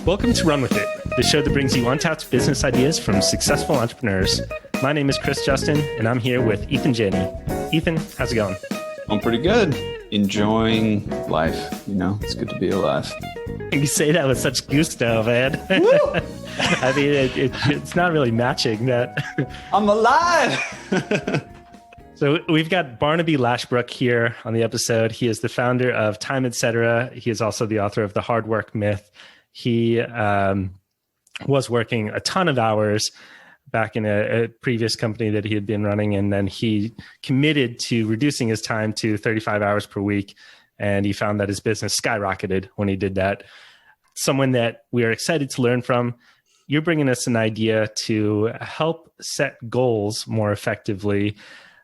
Welcome to Run With It, the show that brings you untapped business ideas from successful entrepreneurs. My name is Chris Justin, and I'm here with Ethan Janney. Ethan, how's it going? I'm pretty good. Enjoying life. You know, it's good to be alive. You say that with such gusto, man. I mean, it's not really matching that. I'm alive! So we've got Barnaby Lashbrooke here on the episode. He is the founder of Time, Etc. He is also the author of The Hard Work Myth. He was working a ton of hours back in a previous company that he had been running, and then he committed to reducing his time to 35 hours per week, and he found that his business skyrocketed when he did that. Someone that we are excited to learn from. You're bringing us an idea to help set goals more effectively.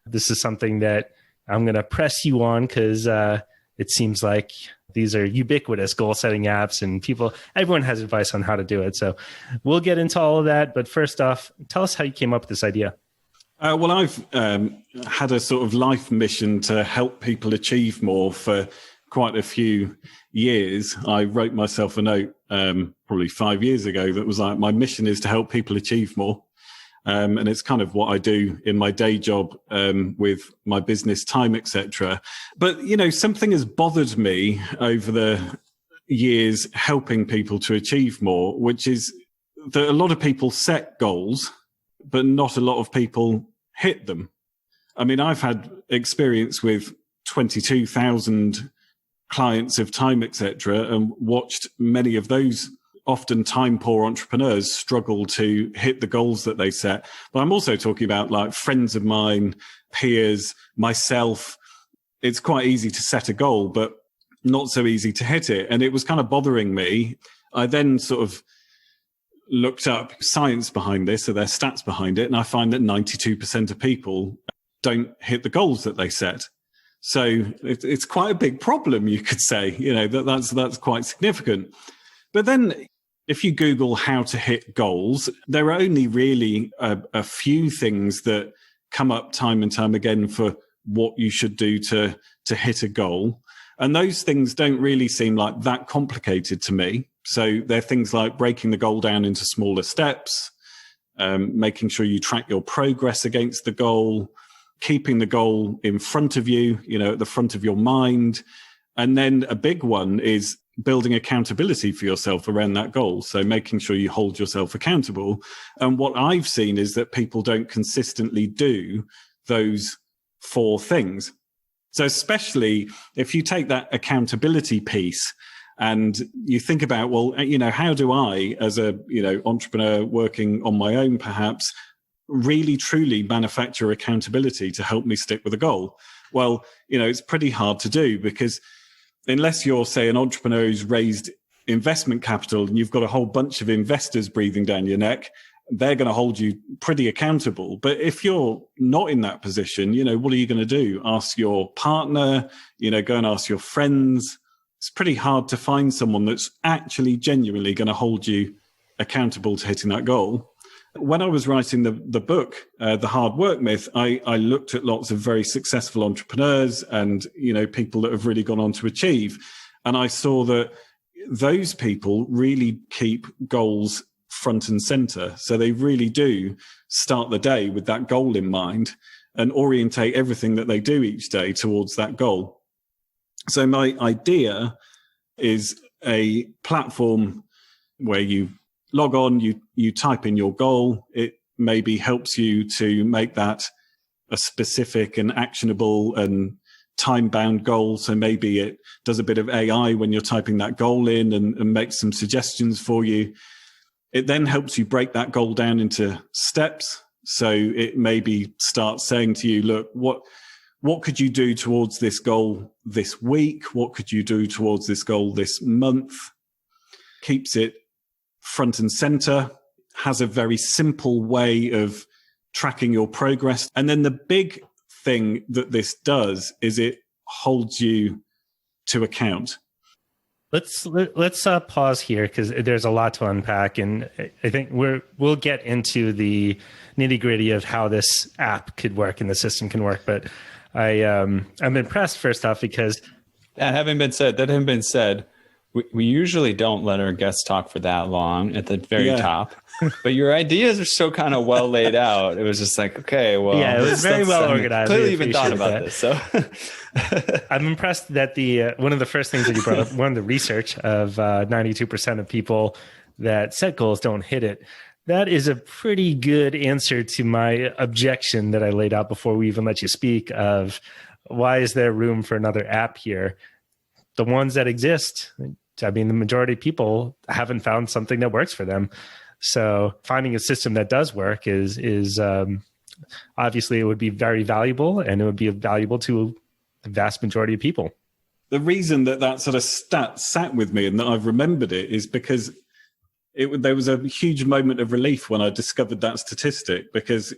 This is something that I'm going to press you on because it seems like these are ubiquitous goal-setting apps, and everyone has advice on how to do it. So we'll get into all of that. But first off, tell us how you came up with this idea. Well, I've had a sort of life mission to help people achieve more for quite a few years. I wrote myself a note probably 5 years ago that was like, my mission is to help people achieve more. And it's kind of what I do in my day job with my business, Time, etc. But, you know, something has bothered me over the years helping people to achieve more, which is that a lot of people set goals, but not a lot of people hit them. I mean, I've had experience with 22,000 clients of Time, etc., and watched many of those often time-poor entrepreneurs struggle to hit the goals that they set. But I'm also talking about like friends of mine, peers, myself. It's quite easy to set a goal, but not so easy to hit it. And it was kind of bothering me. I then sort of looked up science behind this, so there's stats behind it, and I find that 92% of people don't hit the goals that they set. So it's quite a big problem, you could say. You know, that's quite significant. But then if you Google how to hit goals, there are only really a few things that come up time and time again for what you should do to hit a goal. And those things don't really seem like that complicated to me. So they're things like breaking the goal down into smaller steps, making sure you track your progress against the goal, keeping the goal in front of you, you know, at the front of your mind. And then a big one is building accountability for yourself around that goal. So making sure you hold yourself accountable. And what I've seen is that people don't consistently do those four things. So especially if you take that accountability piece and you think about, well, you know, how do I, as a, you know, entrepreneur working on my own, perhaps really truly manufacture accountability to help me stick with a goal? Well, you know, it's pretty hard to do because unless you're, say, an entrepreneur who's raised investment capital and you've got a whole bunch of investors breathing down your neck, they're going to hold you pretty accountable. But if you're not in that position, you know, what are you going to do? Ask your partner, you know, go and ask your friends. It's pretty hard to find someone that's actually genuinely going to hold you accountable to hitting that goal. When I was writing the book, The Hard Work Myth, I looked at lots of very successful entrepreneurs and, you know, people that have really gone on to achieve. And I saw that those people really keep goals front and center. So they really do start the day with that goal in mind and orientate everything that they do each day towards that goal. So my idea is a platform where you log on, you type in your goal. It maybe helps you to make that a specific and actionable and time-bound goal. So maybe it does a bit of AI when you're typing that goal in and makes some suggestions for you. It then helps you break that goal down into steps. So it maybe starts saying to you, look, what could you do towards this goal this week? What could you do towards this goal this month? Keeps it front and center, has a very simple way of tracking your progress. And then the big thing that this does is it holds you to account. Let's pause here because there's a lot to unpack, and I think we'll get into the nitty gritty of how this app could work and the system can work. But I'm impressed first off because That having been said, we usually don't let our guests talk for that long at the very top. But your ideas are so kind of well laid out. It was just like, okay, well, yeah, it was very well organized. Clearly, even thought about this. So I'm impressed that the one of the first things that you brought up, one of the research of 92% of people that set goals don't hit it. That is a pretty good answer to my objection that I laid out before we even let you speak of why is there room for another app here? The ones that exist, I mean, the majority of people haven't found something that works for them. So finding a system that does work is obviously it would be very valuable, and it would be valuable to the vast majority of people. The reason that sort of stat sat with me and that I've remembered it is because there was a huge moment of relief when I discovered that statistic, because,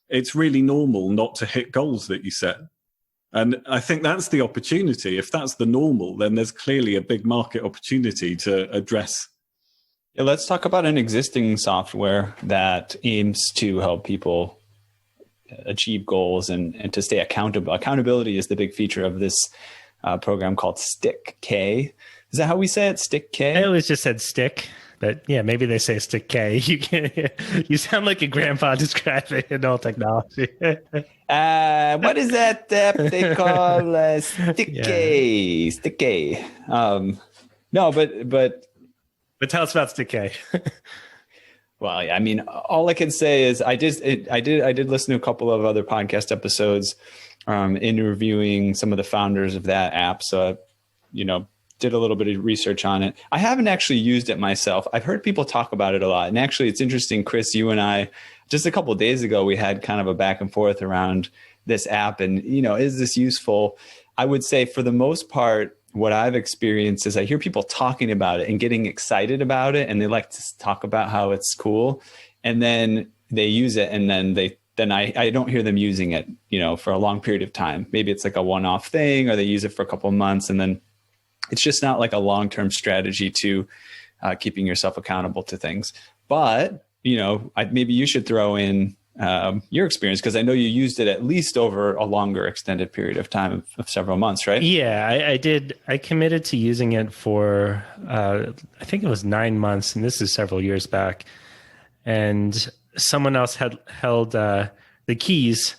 it's really normal not to hit goals that you set. And I think that's the opportunity. If that's the normal, then there's clearly a big market opportunity to address. Yeah, let's talk about an existing software that aims to help people achieve goals and to stay accountable. Accountability is the big feature of this program called StickK. Is that how we say it? StickK? I always just said stick, but yeah, maybe they say StickK. You sound like a grandpa describing all technology. What is that app they call StickK? Yeah. StickK. No, but tell us about StickK. Well, yeah, I mean, all I can say is I did listen to a couple of other podcast episodes, interviewing some of the founders of that app. So, did a little bit of research on it. I haven't actually used it myself. I've heard people talk about it a lot. And actually, it's interesting, Chris, you and I, just a couple of days ago, we had kind of a back and forth around this app and, is this useful? I would say for the most part, what I've experienced is I hear people talking about it and getting excited about it. And they like to talk about how it's cool. And then they use it and then I don't hear them using it, for a long period of time. Maybe it's like a one-off thing, or they use it for a couple of months and then it's just not like a long-term strategy to keeping yourself accountable to things. But, maybe you should throw in your experience, because I know you used it at least over a longer extended period of time of several months, right? Yeah, I did. I committed to using it for, I think it was 9 months, and this is several years back. And someone else had held the keys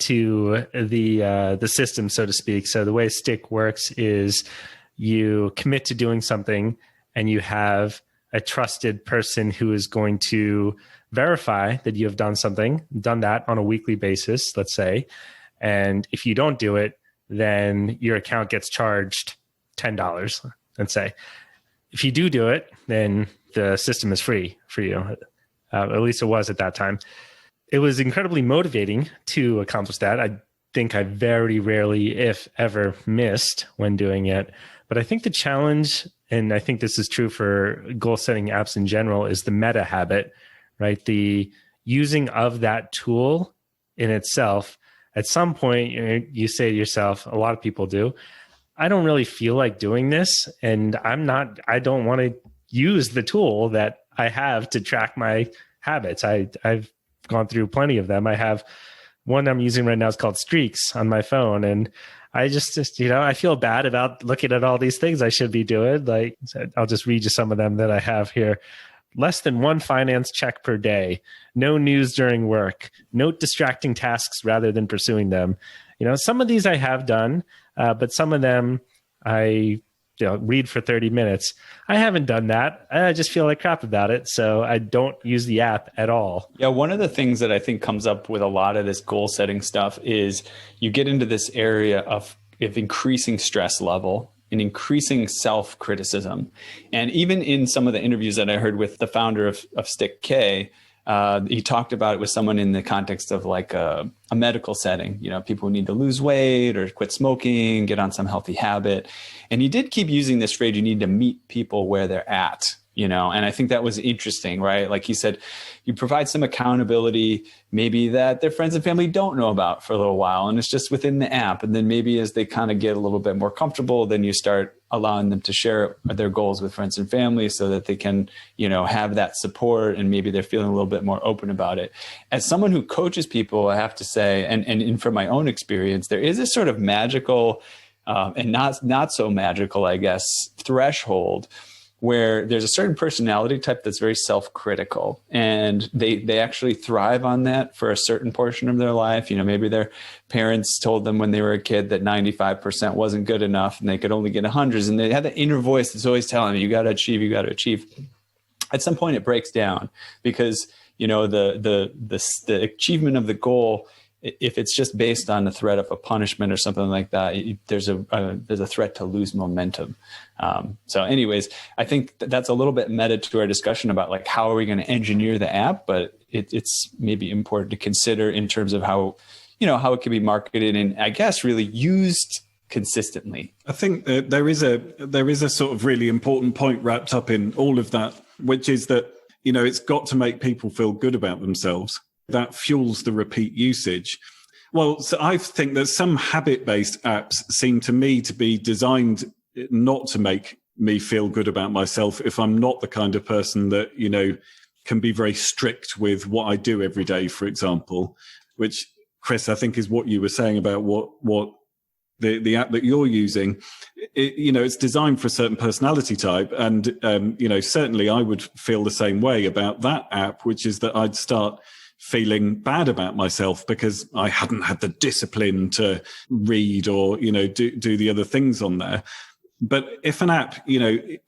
to the system, so to speak. So the way Stick works is you commit to doing something and you have a trusted person who is going to verify that you have done that on a weekly basis, let's say. And if you don't do it, then your account gets charged $10, let's say. If you do it, then the system is free for you. At least it was at that time. It was incredibly motivating to accomplish that. I think I very rarely, if ever, missed when doing it. But I think the challenge, and I think this is true for goal setting apps in general, is the meta habit, right? The using of that tool in itself. At some point, you say to yourself, a lot of people do, I don't really feel like doing this. And I don't want to use the tool that I have to track my habits. I've gone through plenty of them. I have one I'm using right now is called Streaks on my phone. And I just I feel bad about looking at all these things I should be doing. Like, I'll just read you some of them that I have here. Less than one finance check per day. No news during work. Note distracting tasks rather than pursuing them. Some of these I have done, but some of them I read for 30 minutes. I haven't done that. I just feel like crap about it. So I don't use the app at all. Yeah. One of the things that I think comes up with a lot of this goal setting stuff is you get into this area of increasing stress level and increasing self-criticism. And even in some of the interviews that I heard with the founder of StickK, he talked about it with someone in the context of like a medical setting, people who need to lose weight or quit smoking, get on some healthy habit. And he did keep using this phrase, you need to meet people where they're at, and I think that was interesting, right? Like he said, you provide some accountability, maybe that their friends and family don't know about for a little while. And it's just within the app. And then maybe as they kind of get a little bit more comfortable, then you start allowing them to share their goals with friends and family so that they can, have that support, and maybe they're feeling a little bit more open about it. As someone who coaches people, I have to say, and from my own experience, there is a sort of magical and not so magical, I guess, threshold where there's a certain personality type that's very self-critical, and they actually thrive on that for a certain portion of their life. Maybe their parents told them when they were a kid that 95% wasn't good enough and they could only get 100s, and they had that inner voice that's always telling them, you got to achieve. At some point it breaks down because, the achievement of the goal, if it's just based on the threat of a punishment or something like that, there's a threat to lose momentum. So anyways, I think that's a little bit meta to our discussion about like, how are we going to engineer the app? But it's maybe important to consider in terms of how it can be marketed and I guess really used consistently. I think there is a sort of really important point wrapped up in all of that, which is that, it's got to make people feel good about themselves. That fuels the repeat usage. Well, so I think that some habit-based apps seem to me to be designed not to make me feel good about myself if I'm not the kind of person that, can be very strict with what I do every day, for example, which, Chris, I think is what you were saying about what the app that you're using. It's designed for a certain personality type. And, certainly I would feel the same way about that app, which is that I'd start feeling bad about myself because I hadn't had the discipline to read or, do the other things on there. But if an app,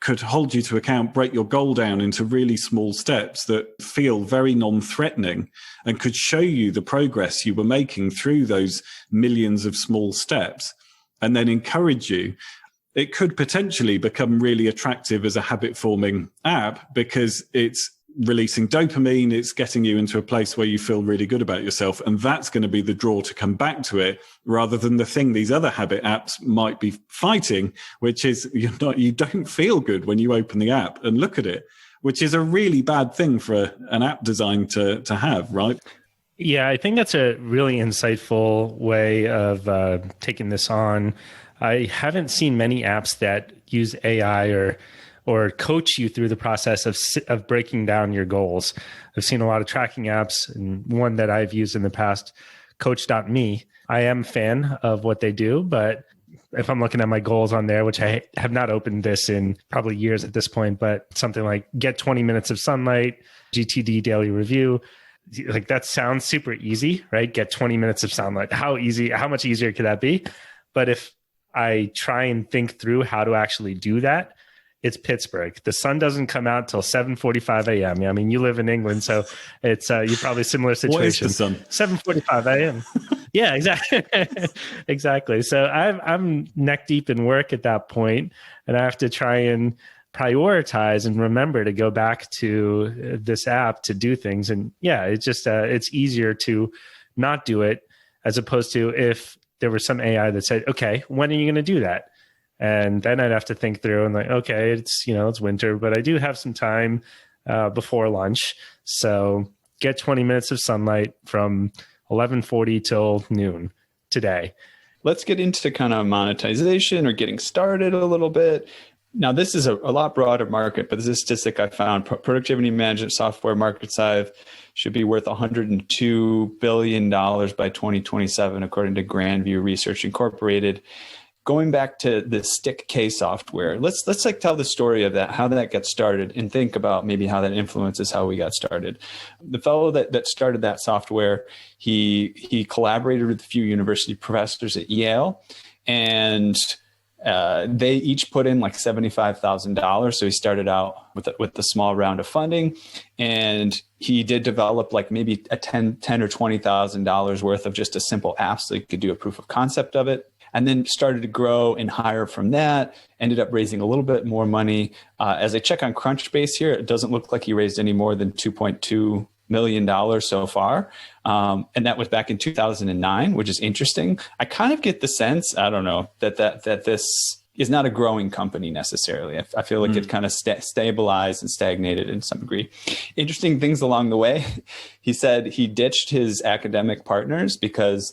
could hold you to account, break your goal down into really small steps that feel very non-threatening and could show you the progress you were making through those millions of small steps and then encourage you, it could potentially become really attractive as a habit-forming app because it's releasing dopamine, it's getting you into a place where you feel really good about yourself. And that's going to be the draw to come back to it rather than the thing these other habit apps might be fighting, which is you don't feel good when you open the app and look at it, which is a really bad thing for an app design to have, right? Yeah, I think that's a really insightful way of taking this on. I haven't seen many apps that use AI or coach you through the process of breaking down your goals. I've seen a lot of tracking apps, and one that I've used in the past, Coach.me. I am a fan of what they do, but if I'm looking at my goals on there, which I have not opened this in probably years at this point, but something like get 20 minutes of sunlight, GTD daily review, like that sounds super easy, right? Get 20 minutes of sunlight. How much easier could that be? But if I try and think through how to actually do that, it's Pittsburgh. The sun doesn't come out till 7:45 a.m. I mean, you live in England, so it's you're probably a similar situation. What is the sun? 7:45 a.m. Yeah, exactly. Exactly. So I'm neck deep in work at that point, and I have to try and prioritize and remember to go back to this app to do things. And yeah, it's just it's easier to not do it as opposed to if there was some AI that said, okay, when are you going to do that? And then I'd have to think through and like, okay, it's winter, but I do have some time before lunch. So get 20 minutes of sunlight from 11:40 till noon today. Let's get into kind of monetization or getting started a little bit. Now, this is a lot broader market, but this is a statistic I found. Productivity management software market size should be worth $102 billion by 2027, according to Grandview Research Incorporated. Going back to the StickK software, let's like tell the story of that, how that got started, and think about maybe how that influences how we got started. The fellow that started that software, he collaborated with a few university professors at Yale, and they each put in like $75,000. So he started out with a small round of funding, and he did develop like maybe a $10 or $20,000 worth of just a simple app so he could do a proof of concept of it. And then started to grow and hire from that, ended up raising a little bit more money. As I check on Crunchbase here, it doesn't look like he raised any more than $2.2 million so far. And that was back in 2009, which is interesting. I kind of get the sense, I don't know, that this is not a growing company necessarily. I feel like it kind of stabilized and stagnated in some degree. Interesting things along the way. He said he ditched his academic partners because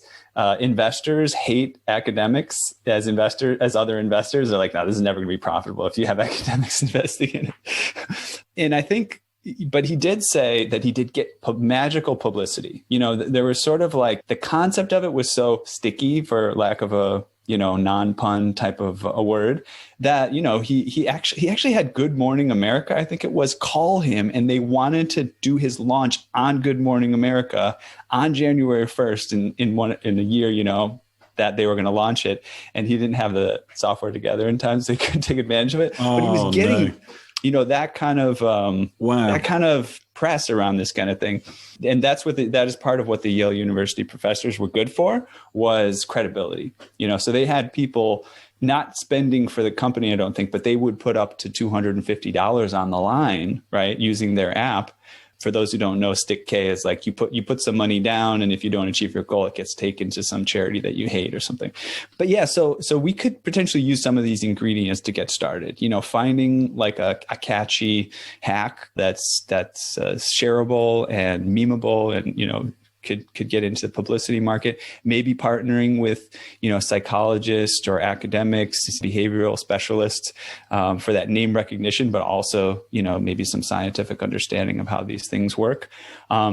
investors hate academics as other investors. They're like, no, this is never going to be profitable if you have academics investing in it. And I think, but he did say that he did get magical publicity. You know, there was sort of like the concept of it was so sticky, for lack of a, you know, non-pun type of a word, that, you know, he actually had Good Morning America, I think it was, call him, and they wanted to do his launch on Good Morning America on January 1st in a year, you know, that they were going to launch it, and he didn't have the software together in time, so he couldn't take advantage of it. But he was getting you know, that kind of that kind of press around this kind of thing. And that's what that is part of what the Yale University professors were good for, was credibility. You know, so they had people not spending for the company, I don't think, but they would put up to $250 on the line, right, using their app. For those who don't know, StickK is like you put some money down, and if you don't achieve your goal, it gets taken to some charity that you hate or something. But yeah, so we could potentially use some of these ingredients to get started. You know, finding like a catchy hack that's shareable and memeable, and you know, could get into the publicity market, maybe partnering with, you know, psychologists or academics, behavioral specialists for that name recognition, but also, you know, maybe some scientific understanding of how these things work. I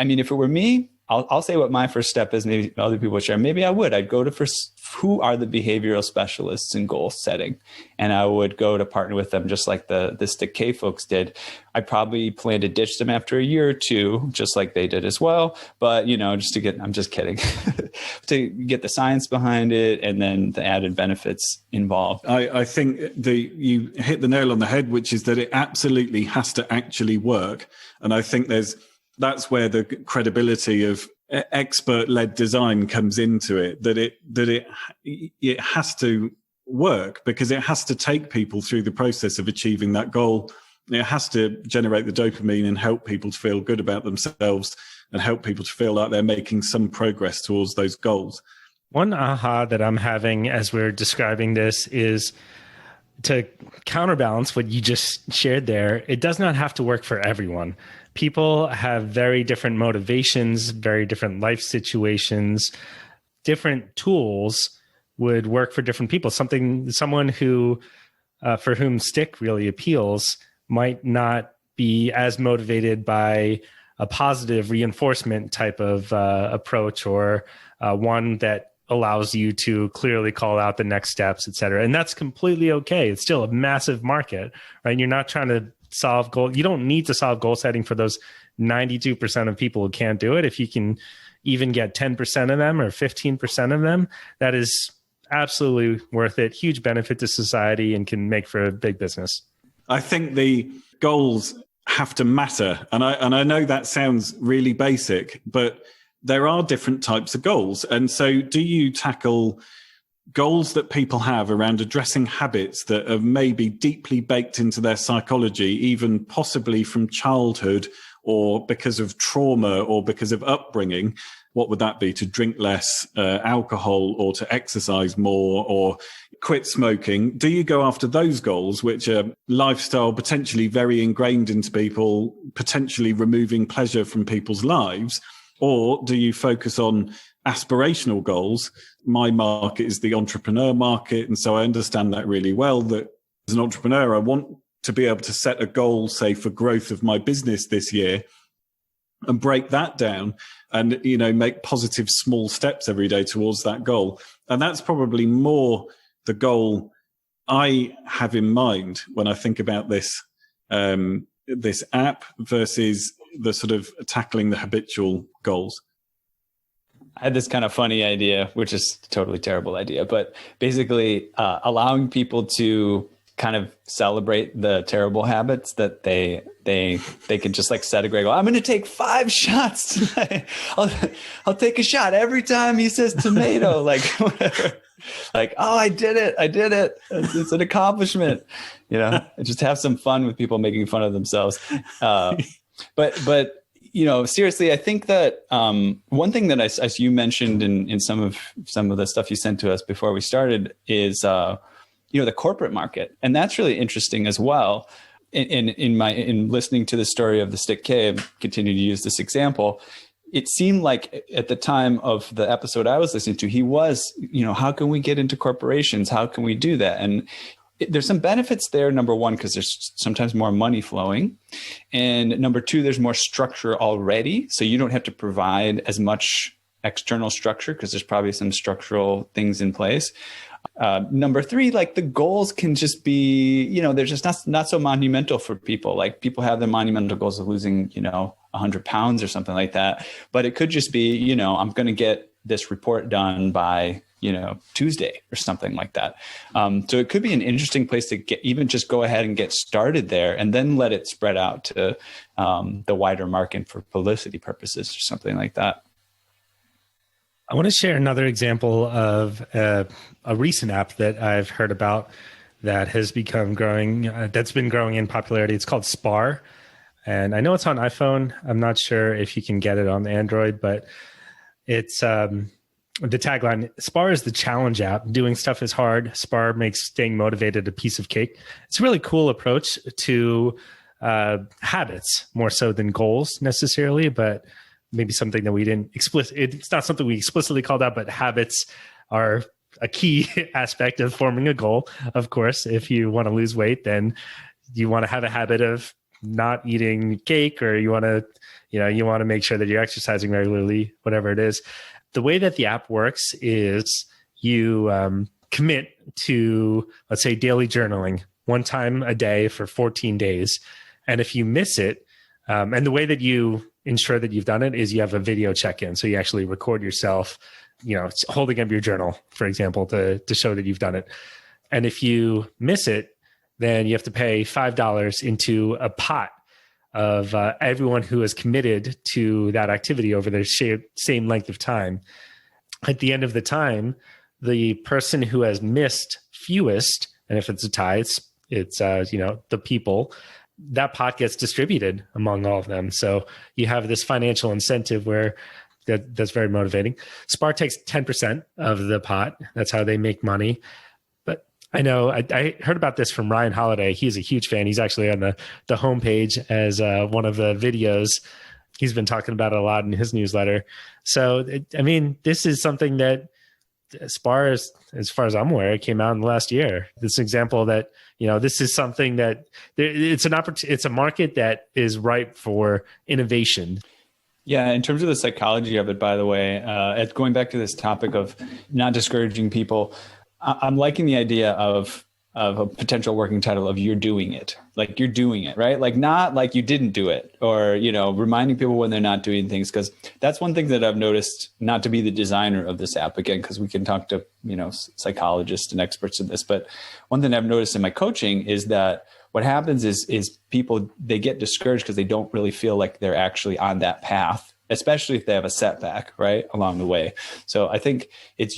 mean, if it were me, I'll say what my first step is. Maybe other people would share. Maybe I'd go to first, who are the behavioral specialists in goal setting? And I would go to partner with them, just like the StickK folks did. I probably plan to ditch them after a year or two, just like they did as well. But, you know, I'm just kidding, to get the science behind it and then the added benefits involved. I think you hit the nail on the head, which is that it absolutely has to actually work. And I think that's where the credibility of expert-led design comes into it, that it has to work, because it has to take people through the process of achieving that goal. It has to generate the dopamine and help people to feel good about themselves and help people to feel like they're making some progress towards those goals. One aha that I'm having as we're describing this is, to counterbalance what you just shared there, it does not have to work for everyone. People have very different motivations, very different life situations. Different tools would work for different people. Someone who, for whom StickK really appeals, might not be as motivated by a positive reinforcement type of approach, or one that allows you to clearly call out the next steps, et cetera. And that's completely okay. It's still a massive market, right? You're not trying to solve goal. You don't need to solve goal setting for those 92% of people who can't do it. If you can even get 10% of them or 15% of them, that is absolutely worth it. Huge benefit to society, and can make for a big business. I think the goals have to matter. And I know that sounds really basic, but there are different types of goals. And so do you tackle goals that people have around addressing habits that are maybe deeply baked into their psychology, even possibly from childhood, or because of trauma, or because of upbringing? What would that be? To drink less alcohol, or to exercise more, or quit smoking? Do you go after those goals, which are lifestyle potentially very ingrained into people, potentially removing pleasure from people's lives? Or do you focus on aspirational goals? My market is the entrepreneur market. And so I understand that really well, that as an entrepreneur, I want to be able to set a goal, say, for growth of my business this year, and break that down and, you know, make positive small steps every day towards that goal. And that's probably more the goal I have in mind when I think about this, this app versus the sort of tackling the habitual goals. I had this kind of funny idea, which is a totally terrible idea, but basically allowing people to kind of celebrate the terrible habits that they can just like set a great goal. I'm going to take 5 shots tonight. I'll take a shot every time he says tomato, like whatever. Like, oh, I did it. It's an accomplishment. You know, just have some fun with people making fun of themselves. But you know, seriously, I think that one thing that, as you mentioned in some of the stuff you sent to us before we started, is the corporate market. And that's really interesting as well. In listening to the story of the StickK, continue to use this example, it seemed like at the time of the episode I was listening to, he was, how can we get into corporations? How can we do that? And there's some benefits there. Number one, because there's sometimes more money flowing. And number two, there's more structure already. So you don't have to provide as much external structure because there's probably some structural things in place. Number three, like the goals can just be, they're just not so monumental for people. Like people have their monumental goals of losing, 100 pounds or something like that. But it could just be, I'm going to get this report done by, Tuesday or something like that. So it could be an interesting place to just go ahead and get started there and then let it spread out to the wider market for publicity purposes or something like that. I want to share another example of a recent app that I've heard about that has become growing, that's been growing in popularity. It's called Spar. And I know it's on iPhone. I'm not sure if you can get it on Android, but it's the tagline, Spar is the challenge app. Doing stuff is hard. Spar makes staying motivated a piece of cake. It's a really cool approach to habits, more so than goals necessarily, but maybe something that we didn't it's not something we explicitly called out, but habits are a key aspect of forming a goal. Of course, if you want to lose weight, then you want to have a habit of not eating cake, or you want to make sure that you're exercising regularly, whatever it is. The way that the app works is you commit to, let's say, daily journaling one time a day for 14 days. And if you miss it, and the way that you ensure that you've done it is you have a video check-in. So you actually record yourself, holding up your journal, for example, to show that you've done it. And if you miss it, then you have to pay $5 into a pot of everyone who has committed to that activity over the same length of time. At the end of the time, the person who has missed fewest, and if it's a tie, it's the people, that pot gets distributed among all of them. So you have this financial incentive where that's very motivating. Spar takes 10% of the pot. That's how they make money. But I know I heard about this from Ryan Holiday. He's a huge fan. He's actually on the homepage as one of the videos. He's been talking about it a lot in his newsletter. So, this is something that Spar, as far as I'm aware, it came out in the last year. This example that, this is something that it's a market that is ripe for innovation. Yeah, in terms of the psychology of it, by the way, going back to this topic of not discouraging people, I'm liking the idea of a potential working title of "You're doing it," like you're doing it, right? Like not like you didn't do it, or reminding people when they're not doing things, because that's one thing that I've noticed. Not to be the designer of this app again, because we can talk to psychologists and experts in this, but one thing I've noticed in my coaching is that what happens is people, they get discouraged because they don't really feel like they're actually on that path, especially if they have a setback right along the way. So I think it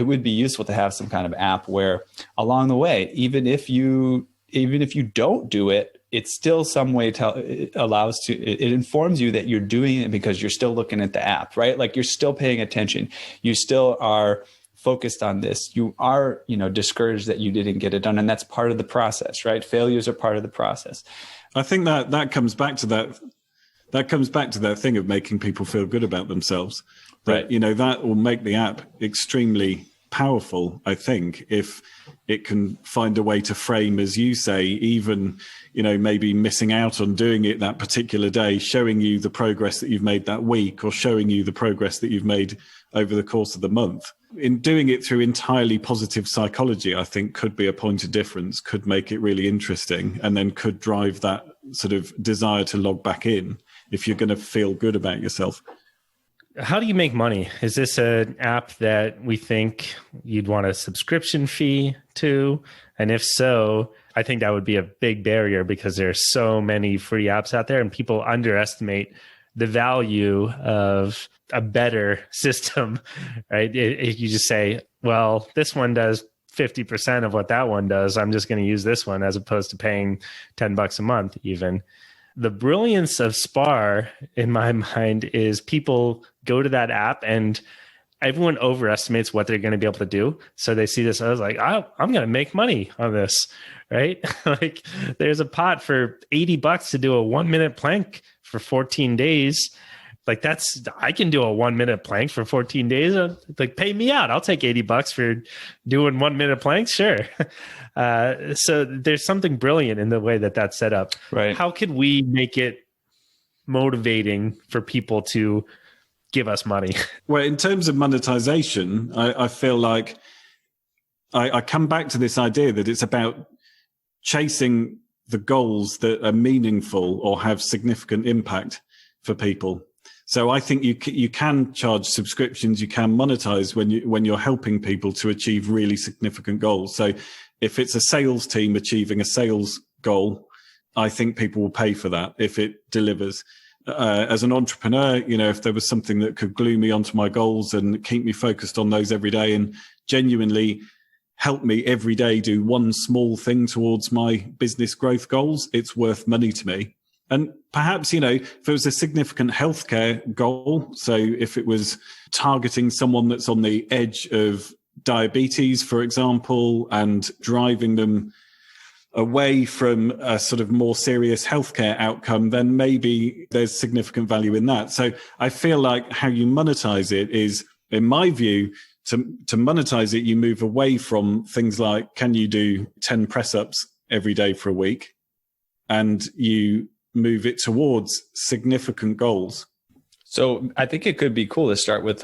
would be useful to have some kind of app where along the way, even if you don't do it, it's still some way it informs you that you're doing it because you're still looking at the app, right? Like you're still paying attention. You still are focused on this. You are, discouraged that you didn't get it done. And that's part of the process, right? Failures are part of the process. I think that comes back to that. That comes back to that thing of making people feel good about themselves. That, right. That will make the app extremely powerful, I think, if it can find a way to frame, as you say, even, maybe missing out on doing it that particular day, showing you the progress that you've made that week, or showing you the progress that you've made over the course of the month. In doing it through entirely positive psychology, I think could be a point of difference, could make it really interesting, and then could drive that sort of desire to log back in if you're going to feel good about yourself. How do you make money? Is this an app that we think you'd want a subscription fee to? And if so, I think that would be a big barrier because there's so many free apps out there and people underestimate the value of a better system, right? If you just say, well, this one does 50% of what that one does, I'm just going to use this one as opposed to paying $10 a month even. The brilliance of Spar, in my mind, is people go to that app and everyone overestimates what they're going to be able to do. So they see this, I was like, I'm going to make money on this, right? Like there's a pot for $80 to do a 1-minute plank for 14 days. Like I can do a 1-minute plank for 14 days. Like pay me out. I'll take $80 for doing 1-minute planks. Sure. So there's something brilliant in the way that that's set up. Right. How could we make it motivating for people to give us money? Well, in terms of monetization, I feel like I come back to this idea that it's about chasing the goals that are meaningful or have significant impact for people. So I think you can charge subscriptions, you can monetize when you're helping people to achieve really significant goals. So if it's a sales team achieving a sales goal, I think people will pay for that if it delivers. As an entrepreneur, if there was something that could glue me onto my goals and keep me focused on those every day and genuinely help me every day do one small thing towards my business growth goals, it's worth money to me. And perhaps, if it was a significant healthcare goal, so if it was targeting someone that's on the edge of diabetes, for example, and driving them away from a sort of more serious healthcare outcome, then maybe there's significant value in that. So I feel like how you monetize it is, in my view, to monetize it, you move away from things like, can you do 10 press-ups every day for a week? And you move it towards significant goals. So I think it could be cool to start with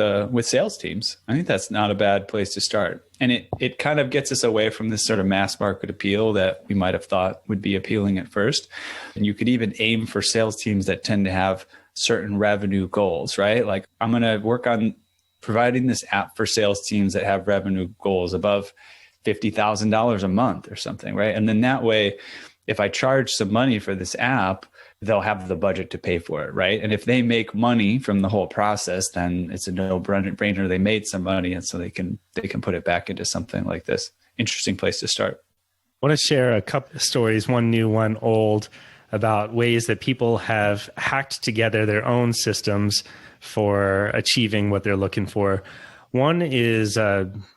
sales teams. I think that's not a bad place to start. And it kind of gets us away from this sort of mass market appeal that we might have thought would be appealing at first. And you could even aim for sales teams that tend to have certain revenue goals, right? Like I'm going to work on providing this app for sales teams that have revenue goals above $50,000 a month or something, right? And then that way, if I charge some money for this app, they'll have the budget to pay for it, right? And if they make money from the whole process, then it's a no-brainer. They made some money, and so they can put it back into something like this. Interesting place to start. I want to share a couple of stories, one new, one old, about ways that people have hacked together their own systems for achieving what they're looking for. One is,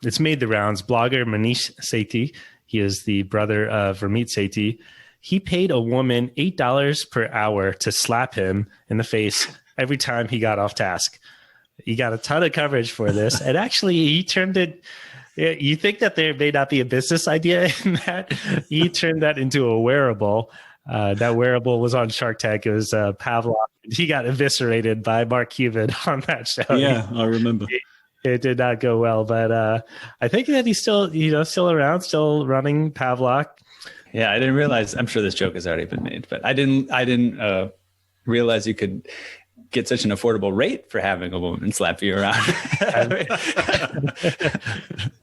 it's made the rounds, blogger Manish Sethi. He is the brother of Ramit Sethi. He paid a woman $8 per hour to slap him in the face every time he got off task. He got a ton of coverage for this. And actually, he turned it, you think that there may not be a business idea in that. He turned that into a wearable. That wearable was on Shark Tank. It was Pavlov. He got eviscerated by Mark Cuban on that show. Yeah, I remember. It did not go well, but I think that he's still, still around, still running Pavlov. Yeah, I didn't realize. I'm sure this joke has already been made, but I didn't realize you could get such an affordable rate for having a woman slap you around.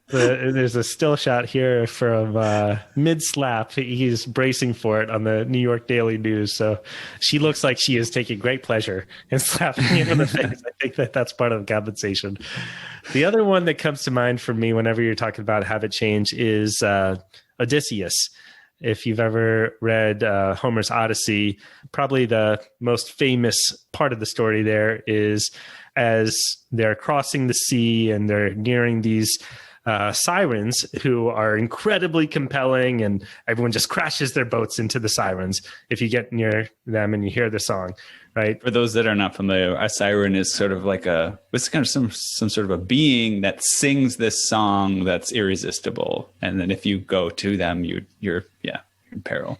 There's a still shot here from mid slap. He's bracing for it on the New York Daily News. So she looks like she is taking great pleasure in slapping him in the face. I think that's part of the compensation. The other one that comes to mind for me whenever you're talking about habit change is Odysseus. If you've ever read Homer's Odyssey, probably the most famous part of the story there is as they're crossing the sea and they're nearing these sirens who are incredibly compelling, and everyone just crashes their boats into the sirens if you get near them and you hear the song, right? For those that are not familiar, a siren is sort of like it's kind of some sort of a being that sings this song that's irresistible. And then if you go to them, you're in peril.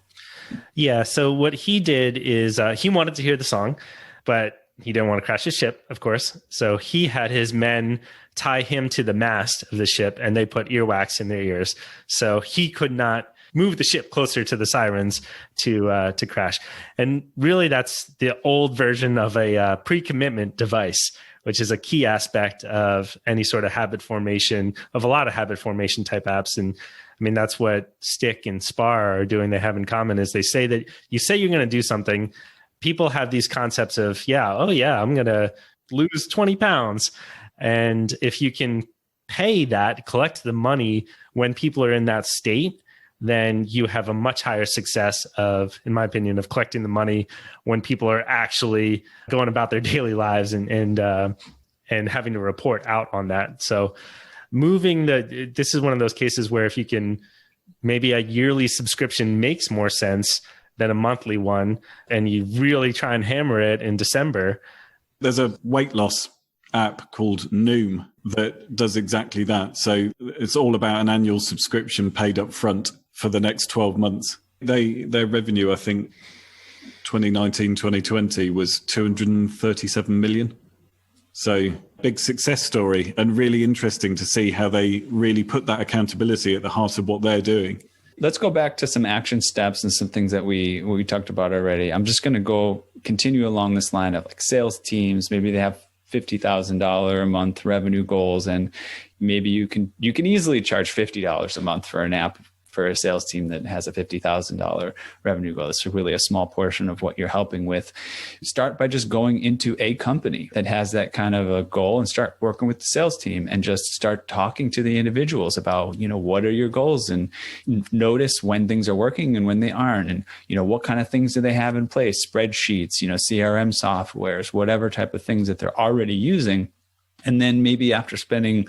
Yeah. So what he did is he wanted to hear the song, but he didn't want to crash his ship, of course. So he had his men tie him to the mast of the ship, and they put earwax in their ears. So he could not move the ship closer to the sirens to crash. And really, that's the old version of a pre-commitment device, which is a key aspect of any sort of habit formation, of a lot of habit formation type apps. And I mean, that's what StickK and Spar are doing. They have in common is they say that you say you're going to do something. People have these concepts of, I'm going to lose 20 pounds. And if you can pay that, collect the money when people are in that state, then you have a much higher success of, in my opinion, of collecting the money when people are actually going about their daily lives and and having to report out on that. So this is one of those cases where if you can, maybe a yearly subscription makes more sense than a monthly one, and you really try and hammer it in December. There's a weight loss app called Noom that does exactly that. So it's all about an annual subscription paid up front for the next 12 months. Their revenue, I think 2019, 2020 was 237 million. So big success story, and really interesting to see how they really put that accountability at the heart of what they're doing. Let's go back to some action steps and some things that we talked about already. I'm just going to continue along this line of like sales teams. Maybe they have $50,000 a month revenue goals, and maybe you can easily charge $50 a month for an app for a sales team that has a $50,000 revenue goal. It's really a small portion of what you're helping with. Start by just going into a company that has that kind of a goal and start working with the sales team and just start talking to the individuals about, what are your goals, and notice when things are working and when they aren't. And, what kind of things do they have in place? Spreadsheets, CRM softwares, whatever type of things that they're already using. And then maybe after spending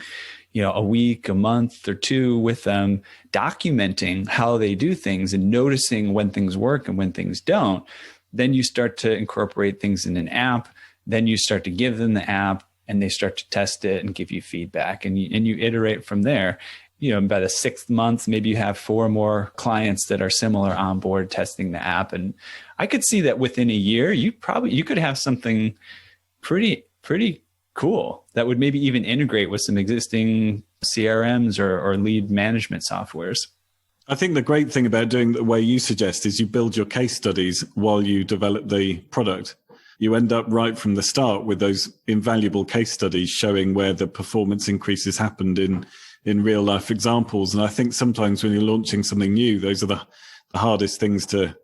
a week, a month or two with them, documenting how they do things and noticing when things work and when things don't, then you start to incorporate things in an app. Then you start to give them the app and they start to test it and give you feedback, and you iterate from there. By the 6th month, maybe you have 4 more clients that are similar on board testing the app. And I could see that within a year, you could have something pretty cool that would maybe even integrate with some existing CRMs or lead management softwares. I think the great thing about doing the way you suggest is you build your case studies while you develop the product. You end up right from the start with those invaluable case studies showing where the performance increases happened in real life examples. And I think sometimes when you're launching something new, those are the hardest things to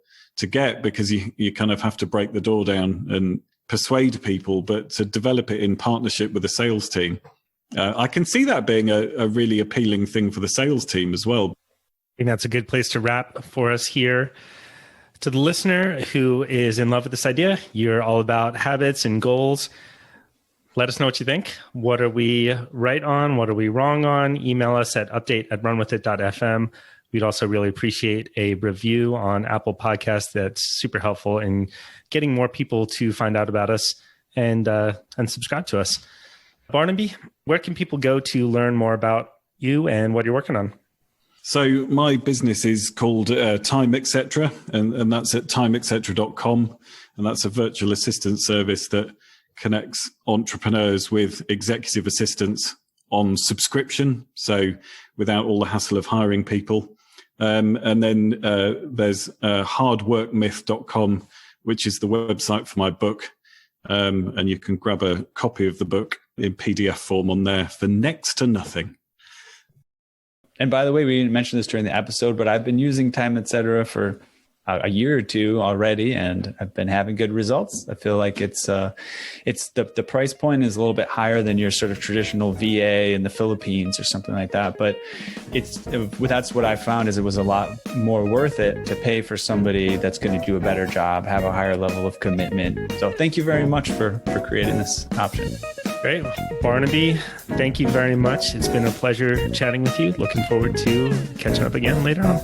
get, because you kind of have to break the door down and persuade people, but to develop it in partnership with the sales team. I can see that being a really appealing thing for the sales team as well. I think that's a good place to wrap for us here. To the listener who is in love with this idea, you're all about habits and goals. Let us know what you think. What are we right on? What are we wrong on? Email us at update@runwithit.fm. We'd also really appreciate a review on Apple Podcasts. That's super helpful in getting more people to find out about us and subscribe to us. Barnaby, where can people go to learn more about you and what you're working on? So my business is called Time Etc., and that's at timeetc.com. And that's a virtual assistant service that connects entrepreneurs with executive assistants on subscription, so without all the hassle of hiring people. And then there's hardworkmyth.com, which is the website for my book. And you can grab a copy of the book in PDF form on there for next to nothing. And by the way, we didn't mention this during the episode, but I've been using Time Etc. for a year or two already, and I've been having good results. I feel like it's the price point is a little bit higher than your sort of traditional VA in the Philippines or something like that. But that's what I found is it was a lot more worth it to pay for somebody that's going to do a better job, have a higher level of commitment. So thank you very much for creating this option. Great. Barnaby, thank you very much. It's been a pleasure chatting with you. Looking forward to catching up again later on.